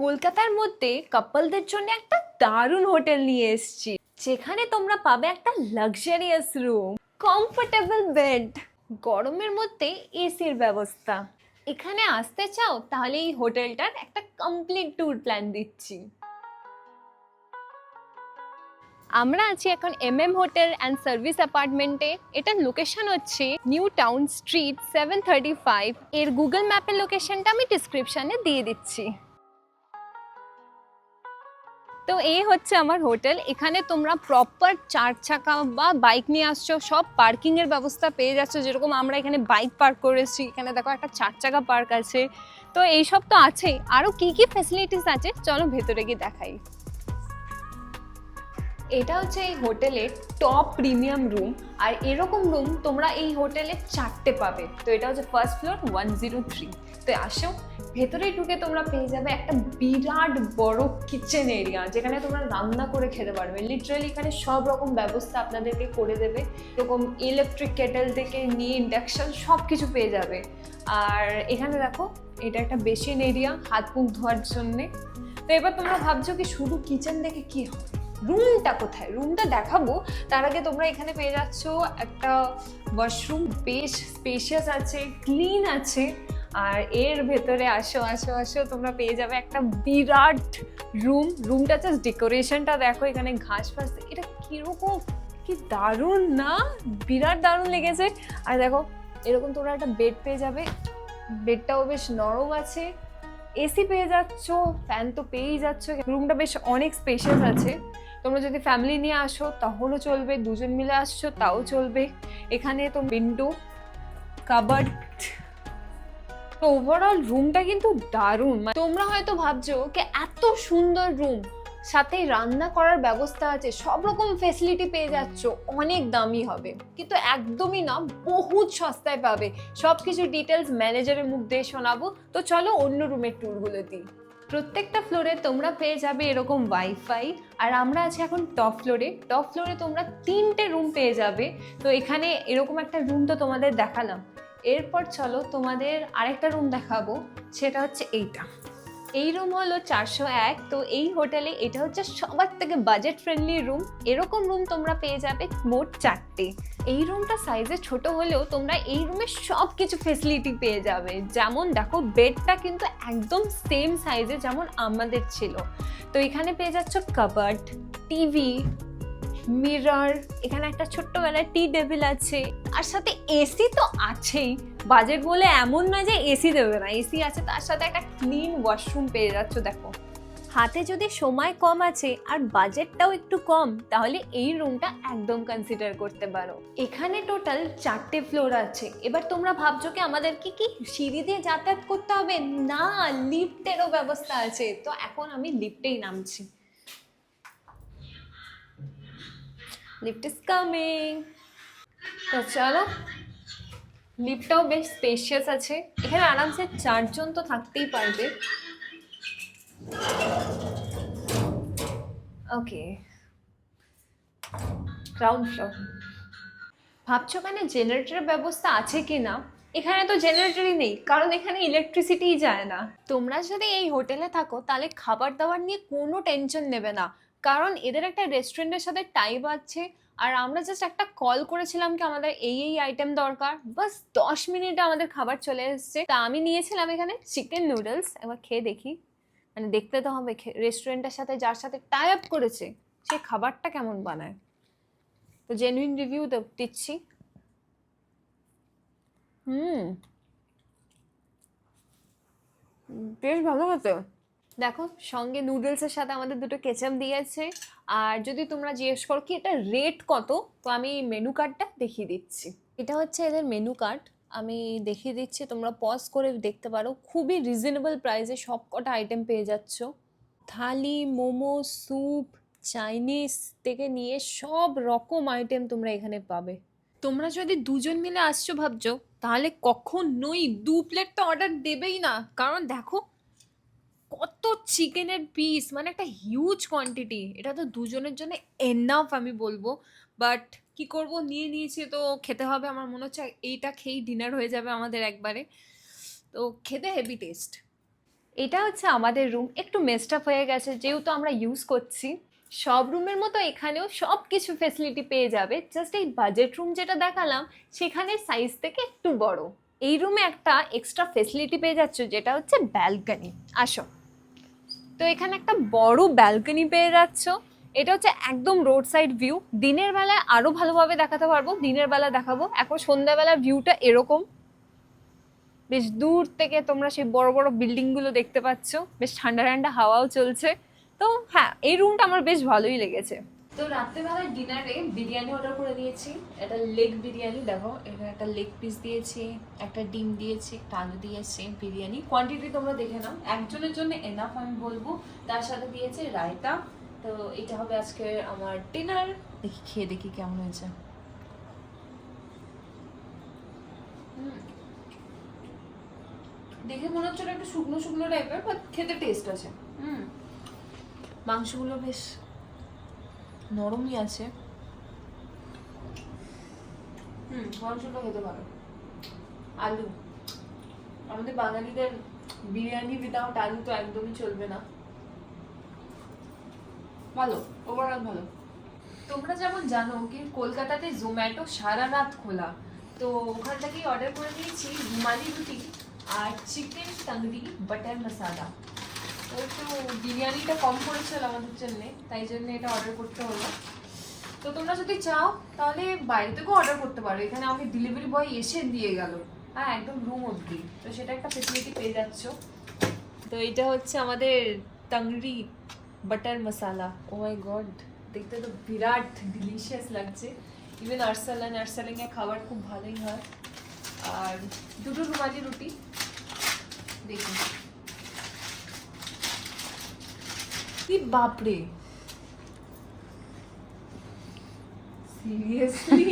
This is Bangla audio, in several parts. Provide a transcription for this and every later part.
কলকাতার মধ্যে কাপলদের জন্য একটা দারুণ হোটেল নিয়ে এসেছি, যেখানে তোমরা পাবে একটা লাক্সারিয়াস রুম, কমফোর্টেবল বেড, গরমের মধ্যে এসির ব্যবস্থা। এখানে আসতে চাও তাহলে এই হোটেলটার একটা কমপ্লিট ট্যুর প্ল্যান দিচ্ছি। আমরা আছি এখন হোটেল অ্যান্ড সার্ভিস অ্যাপার্টমেন্টে। এটার লোকেশন হচ্ছে নিউ টাউন স্ট্রিট 735। এর গুগল ম্যাপের লোকেশনটা আমি ডিসক্রিপশনে দিয়ে দিচ্ছি। তো এই হচ্ছে আমার হোটেল। এখানে তোমরা প্রপার 4 চাকা বা বাইক নিয়ে আসছো, সব পার্কিং এর ব্যবস্থা পেয়ে যাচ্ছ। যেরকম আমরা এখানে বাইক পার্ক করেছি, এখানে দেখো একটা 4 চাকা পার্ক আছে। তো এইসব তো আছেই, আরও কি কি ফ্যাসিলিটিস আছে চলো ভেতরে গিয়ে দেখাই। এটা হচ্ছে এই হোটেলের টপ প্রিমিয়াম রুম, আর এরকম রুম তোমরা এই হোটেলে 4টে পাবে। তো এটা হচ্ছে ফার্স্ট ফ্লোর 103। তো আসো, ভেতরে ঢুকে তোমরা পেয়ে যাবে একটা বিরাট বড় কিচেন এরিয়া, যেখানে তোমরা রান্না করে খেতে পারবে। লিটারালি এখানে সব রকম ব্যবস্থা আপনাদেরকে করে দেবে। এরকম ইলেকট্রিক কেটেল থেকে নিয়ে ইন্ডাকশন সব কিছু পেয়ে যাবে। আর এখানে দেখো, এটা একটা বেসিন এরিয়া হাত মুখ ধোয়ার জন্যে। তো এবার তোমরা ভাবছো কি শুধু কিচেন দেখে কি হবে, রুমটা কোথায়? রুমটা দেখাবো, তার আগে তোমরা এখানে পেয়ে যাচ্ছ একটা ওয়াশরুম, বেশ স্পেশিয়াস আছে, ক্লিন আছে। আর এর ভেতরে আসো আসো আসো, তোমরা পেয়ে যাবে একটা বিরাট রুমটা জাস্ট ডেকোরেশনটা দেখো, এখানে ঘাস ফাস, এটা কিরকম, কি দারুণ না? বিরাট দারুণ লেগেছে। আর দেখো, এরকম তোমরা একটা বেড পেয়ে যাবে, বেডটাও বেশ নরম আছে, এসি পেয়ে যাচ্ছ, ফ্যান তো পেয়েই যাচ্ছ। রুমটা বেশ অনেক স্পেশিয়াস আছে। তোমরা যদি ফ্যামিলি নিয়ে আসো তাহলেও চলবে, দুজন মিলে আসছো তাও চলবে। এখানে তো উইন্ডো, কাবার্ড। তো ওভারঅল রুমটা কিন্তু দারুণ। তোমরা হয়তো ভাবছো যে এত সুন্দর রুম, সাথে রান্না করার ব্যবস্থা আছে, সব রকম ফেসিলিটি পেয়ে যাচ্ছ, অনেক দামি হবে। কিন্তু একদমই না, বহুত সস্তায় পাবে। সব কিছু ডিটেলস ম্যানেজারের মুখ দিয়ে শোনাবো। তো চলো অন্য রুমের ট্যুরগুলো দিই। প্রত্যেকটা ফ্লোরে তোমরা পেয়ে যাবে এরকম ওয়াইফাই। আর আমরা আছি এখন টপ ফ্লোরে। টপ ফ্লোরে তোমরা 3টে রুম পেয়ে যাবে। তো এখানে এরকম একটা রুম তো তোমাদের দেখালাম। এরপর চলো তোমাদের আরেকটা রুম দেখাবো, সেটা হচ্ছে এইটা। এই রুম হলো 401। তো এই হোটেলে এটা হচ্ছে সবার থেকে বাজেট ফ্রেন্ডলি রুম। এরকম রুম তোমরা পেয়ে যাবে মোট 4টে। এই রুমটা সাইজে ছোট হলেও তোমরা এই রুমে সব কিছু ফেসিলিটি পেয়ে যাবে। যেমন দেখো, বেডটা কিন্তু একদম সেম সাইজে যেমন আমাদের ছিল। তো এখানে পেয়ে যাচ্ছ কাবার্ড, টিভি, মিরর, এখানে একটা ছোট্টবেলায় টি টেবিল আছে, তার সাথে এসি তো আছেই। বাজেট বলে এমন নয় যে এসি দেবে না, এসি আছে, তার সাথে একটা ক্লিন ওয়াশরুম পেয়ে যাচ্ছ। দেখো, হাতে যদি সময় কম আছে আর বাজেটটাও একটু কম, তাহলে এই রুমটা একদম কনসিডার করতে পারো। এখানে টোটাল 4টে ফ্লোর আছে। এবার তোমরা ভাবছো কি আমাদের কি সিঁড়ি দিয়ে যাতায়াত করতে হবে? না, লিফটেরও ব্যবস্থা আছে। তো এখন আমি লিফটেই নামছি। Lift is coming. তো চলো, লিফটটাও বেশ স্পেশিয়াস আছে। এখানে আরামসে 4জন তো থাকতেই পারবে। ওকে, গ্রাউন্ড ফ্লোর। ভাবছো এখানে জেনারেটরের ব্যবস্থা আছে কি না? এখানে তো জেনারেটরই নেই, কারণ এখানে ইলেকট্রিসিটিই যায় না। তোমরা যদি এই হোটেলে থাকো তাহলে খাবার দাবার নিয়ে কোনো টেনশন নেবে না, কারণ এদের একটা রেস্টুরেন্টের সাথে টাইপ আছে। আর আমরা জাস্ট একটা কল করেছিলাম কি আমাদের এই আইটেম দরকার, বাস 10 মিনিটে আমাদের খাবার চলে এসেছে। তা আমি নিয়েছিলাম এখানে চিকেন নুডলস। একবার খেয়ে দেখি, মানে দেখতে তো হবে রেস্টুরেন্টের সাথে যার সাথে টাই আপ করেছে সে খাবারটা কেমন বানায়। তো জেনুইন রিভিউ দিচ্ছি। বেশ ভালো হতো। দেখো, সঙ্গে নুডলসের সাথে আমাদের দুটো কেচাপ দিয়েছে। আর যদি তোমরা জিজ্ঞেস করো কি এটা রেট কত, তো আমি মেনু কার্ডটা দেখিয়ে দিচ্ছি। এটা হচ্ছে এদের মেনু কার্ড, আমি দেখিয়ে দিচ্ছি, তোমরা পজ করে দেখতে পারো। খুবই রিজনেবল প্রাইসে সব কটা আইটেম পেয়ে যাচ্ছ। থালি, মোমো, স্যুপ, চাইনিজ থেকে নিয়ে সব রকম আইটেম তোমরা এখানে পাবে। তোমরা যদি দুজন মিলে আসছো ভাবছো, তাহলে কখনোই 2 প্লেট তো অর্ডার দেবেই না। কারণ দেখো কত চিকেনের পিস, মানে একটা হিউজ কোয়ান্টিটি। এটা তো দুজনের জন্য এনাফ আমি বলবো। বাট কি করব, নিয়ে নিয়েছি তো খেতে হবে। আমার মনে হচ্ছে এইটা খেয়েই ডিনার হয়ে যাবে আমাদের একবারে। তো খেতে হেভি টেস্ট। এটা হচ্ছে আমাদের রুম, একটু মেসড আপ হয়ে গেছে যেহেতু আমরা ইউজ করছি। সব রুমের মতো এখানেও সব কিছু ফেসিলিটি পেয়ে যাবে, জাস্ট এই বাজেট রুম যেটা দেখালাম সেখানে সাইজ থেকে একটু বড়। এই রুমে একটা এক্সট্রা ফেসিলিটি পেয়ে যাচ্ছ যেটা হচ্ছে ব্যালকনি। আসো, তো এখানে একটা বড় ব্যালকনি পেয়ে যাচ্ছ। এটা হচ্ছে একদম রোড সাইড ভিউ। দিনের বেলায় আরো ভালোভাবে দেখাতে পারবো, দিনের বেলা দেখাবো। এখন সন্ধ্যাবেলার ভিউটা এরকম, বেশ দূর থেকে তোমরা সেই বড় বড় বিল্ডিং গুলো দেখতে পাচ্ছ, বেশ ঠান্ডা ঠান্ডা হাওয়াও চলছে। তো হ্যাঁ, এই রুমটা আমার বেশ ভালোই লেগেছে। তো রাত্রেবেলার ডিনারে বিরিয়ানি অর্ডার করে দিয়েছি। এটা লেগ বিরিয়ানি, দেখো এটা একটা লেগ পিস দিয়েছি, একটা ডিম দিয়েছি, একটা আলু দিয়েছি। বিরিয়ানি কোয়ান্টিটি তোমরা দেখে নাও, একজনের জন্য এনাফ আমি বলবো। তার সাথে দিয়েছে রায়তা। তো এটা হবে আজকে আমার ডিনার। দেখি খেয়ে দেখি কেমন হয়েছে। দেখে মনে হচ্ছে একটু শুকনো শুকনো টাইপের, বাট খেতে টেস্ট আছে। মাংসগুলো বেশ নরমই আছে। মাংসটা খেতে ভালো। আলু, আমাদের বাঙালিদের বিরিয়ানি উইদাউট আলু তো একদমই চলবে না। ভালো, ওভারঅল ভালো। তোমরা যেমন জানো কি কলকাতাতে জোম্যাটো সারা রাত খোলা, তো ওখান থেকেই অর্ডার করে দিয়েছি রুমালি রুটি আর চিকেন তান্দুরি বাটার মশালা। তো একটু বিরিয়ানিটা কম পড়েছিল আমাদের জন্য, তাই জন্য এটা অর্ডার করতে হলো। তো তোমরা যদি চাও তাহলে বাইরে থেকেও অর্ডার করতে পারো, এখানে আমাকে ডেলিভারি বয় এসে দিয়ে গেল, হ্যাঁ একদম রুম অবধি। তো সেটা একটা ফেসিলিটি পেয়ে যাচ্ছ। তো এটা হচ্ছে আমাদের তাংরি বাটার মশালা। ও মাই গড, দেখতে তো বিরাট ডিলিশিয়াস লাগছে। ইভেন আরসালানে খাবার খুব ভালোই হয়। আর দুটো রুমালি রুটি দেখুন। কি বাপরে, সিরিয়াসলি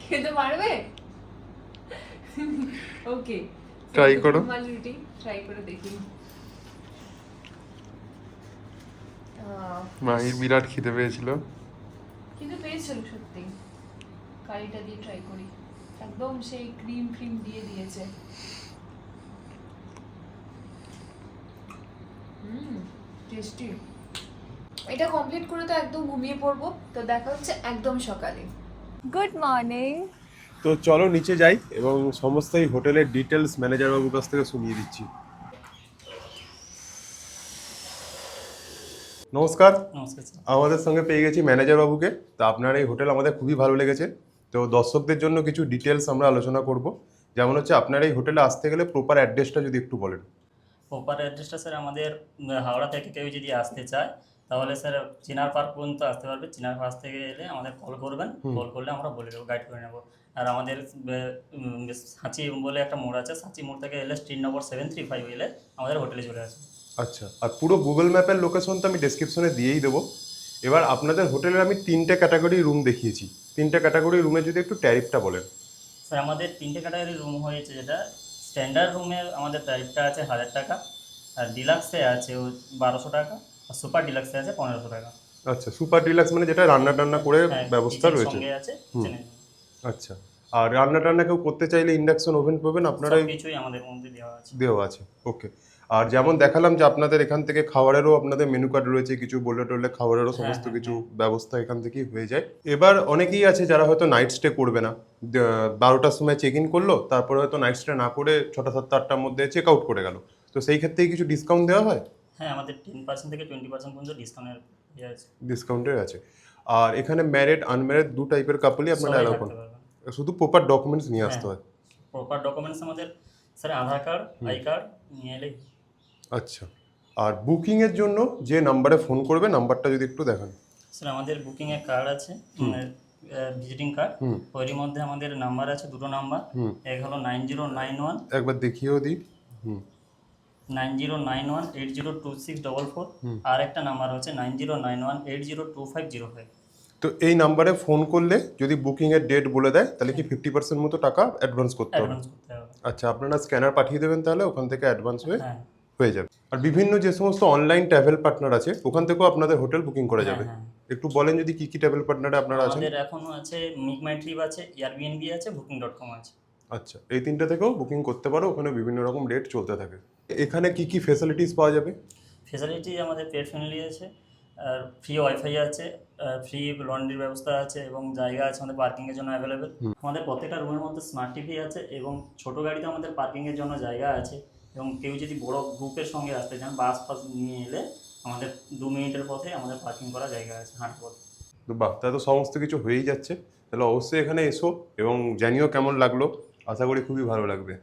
খেতে পারবে? ওকে, ট্রাই করো। রুমালি রুটি ট্রাই করে দেখি। মাহির বিরাট খিদে পেয়েছিল। কিন্তু পেয়েছিল সত্যি। কারিটা দিয়ে ট্রাই করি, একদম সেই ক্রিম ক্রিম দিয়ে দিয়েছে। টেস্টি। এটা কমপ্লিট করে তো একদম ঘুমিয়ে পড়বো। তো দেখা হচ্ছে একদম সকালে। Good morning. তো চলো নিচে যাই এবং সমস্ত এই হোটেলের ডিটেলস ম্যানেজার বাবুর কাছ থেকে শুনিয়ে দিচ্ছি। নমস্কার। নমস্কার স্যার। আমাদের সঙ্গে পেয়ে গেছি ম্যানেজার বাবুকে। তো আপনার এই হোটেল আমাদের খুবই ভালো লেগেছে। তো দর্শকদের জন্য কিছু ডিটেলস আমরা আলোচনা করব। যেমন হচ্ছে আপনার এই হোটেলে আসতে গেলে প্রপার অ্যাড্রেসটা যদি একটু বলেন। প্রপার অ্যাড্রেসটা স্যার আমাদের হাওড়া থেকে কেউ যদি আসতে চায় তাহলে স্যার চিনার পার্ক পর্যন্ত আসতে পারবে। চিনার পার্ক থেকে এলে আমাদের কল করবেন, কল করলে আমরা বলে দেবো, গাইড করে নেবো। আর আমাদের সাঁচি বলে একটা মোড় আছে, সাঁচি মোড় থেকে এলে স্ট্রিট নম্বর 735 এলে আমাদের হোটেলে চলে আসবে। আচ্ছা, আর পুরো গুগল ম্যাপের লোকেশন তো আমি ডেসক্রিপশনে দিয়েই দেবো। এবার আপনাদের হোটেলের আমি 3টে ক্যাটাগরি রুম দেখিয়েছি। 3টে ক্যাটাগরি রুমে যদি একটু ট্যারিফটা বলেন। স্যার আমাদের 3টে ক্যাটাগরি রুম হয়েছে, যেটা স্ট্যান্ডার্ড রুমের আমাদের ট্যারিফটা আছে 1000 টাকা, আর ডিলাক্সে আছে 1200 টাকা, আর সুপার ডিলাক্সে আছে 1500 টাকা। আচ্ছা, সুপার ডিলাক্স মানে যেটা রান্না টান্না করে হ্যাঁ, ব্যবস্থা কিচেন রয়েছে। সঙ্গে আছে, হুম। কিচেনের আচ্ছা, আর রান্না টান্না কেউ করতে চাইলে ইন্ডাকশন ওভেন পাবেন আপনারা? সব কিছুই আমাদের মধ্যে দেওয়া আছে। দেওয়া আছে, ওকে। আর যেমন দেখালাম যে আপনাদের এখান থেকে খাবারেরও আপনাদের মেনু কার্ড রয়েছে, কিছু বললে টললে খাবারেরও সমস্ত হ্যাঁ, কিছু ব্যবস্থা এখান থেকেই হয়ে যায়। এবার অনেকেই আছে যারা হয়তো নাইট স্টে করবে না, 12টার সময় চেক ইন করলো, তারপরে হয়তো নাইট স্টে না করে 6টা 7টা 8টার মধ্যে চেক আউট করে গেল। তো সেই ক্ষেত্রে কিছু ডিসকাউন্ট দেওয়া হয়? হ্যাঁ, আমাদের 10% থেকে 20% পর্যন্ত ডিসকাউন্টের ইয়ে আছে। ডিসকাউন্টের আছে। আর এখানে ম্যারিড আনম্যারিড দু টাইপের কাপলই আপনারা সবাই অ্যালাউ থাকতে করেন? পারবে। শুধু প্রপার ডকুমেন্টস নিয়ে আসতে হ্যাঁ। হয়? প্রপার ডকুমেন্টস আমাদের sir Aadhaar card, I card নিয়ে এলেই। আচ্ছা, আর বুকিংয়ের জন্য যে নাম্বারে ফোন করবে নাম্বারটা যদি একটু দেখান। স্যার আমাদের বুকিংয়ের কার্ড আছে, ভিজিটিং কার্ড। ওরই মধ্যে আমাদের নাম্বার আছে, দুটো নাম্বার। এক হলো 9091, একবার দেখিয়েও দিই। 9091802644, আর একটা নাম্বার হচ্ছে 9091802505। তো এই নাম্বারে ফোন করলে যদি বুকিংয়ের ডেট বলে দেয় তাহলে কি 50% মতো টাকা অ্যাডভান্স করতে হবে? অ্যাডভান্স করতে হবে। আচ্ছা, আপনারা স্ক্যানার পাঠিয়ে দেবেন, তাহলে ওখান থেকে অ্যাডভান্স হ্যাঁ হয়ে যাবে। আর বিভিন্ন যে সমস্ত অনলাইন ট্রাভেল পার্টনার আছে ওখান থেকেও আপনাদের হোটেল বুকিং করা যাবে। হ্যাঁ। একটু বলেন যদি কি কি ট্রাভেল পার্টনারে আপনারা আছেন। আমাদের এখনো আছে মিক মাই ট্রিপ আছে, এয়ারবিএনবি আছে, booking.com আছে। আচ্ছা, এই 3টে থেকেও বুকিং করতে পারো, ওখানে বিভিন্ন রকম রেট চলতে থাকে। এখানে কি কি ফেসিলিটিস পাওয়া যাবে? ফেসিলিটি আমাদের পেট ফ্রেন্ডলি আছে, আর ফ্রি ওয়াইফাই আছে, ফ্রি লন্ড্রির ব্যবস্থা আছে এবং জায়গা আছে আমাদের পার্কিংয়ের জন্য অ্যাভেলেবেল। আমাদের প্রত্যেকটা রুমের মধ্যে স্মার্ট টিভি আছে এবং ছোট গাড়িতে আমাদের পার্কিংয়ের জন্য জায়গা আছে। এবং কেউ যদি বড় গ্রুপের সঙ্গে আসতে চান, বাস ফাস নিয়ে এলে আমাদের 2 মিনিটের পথে আমাদের পার্কিং করার জায়গা আছে, হাঁটার পথে। তো বাহ, তাহলে তো সমস্ত কিছু হয়েই যাচ্ছে। তাহলে অবশ্যই এখানে এসো এবং জানিও কেমন লাগলো। আশা করি খুবই ভালো লাগবে।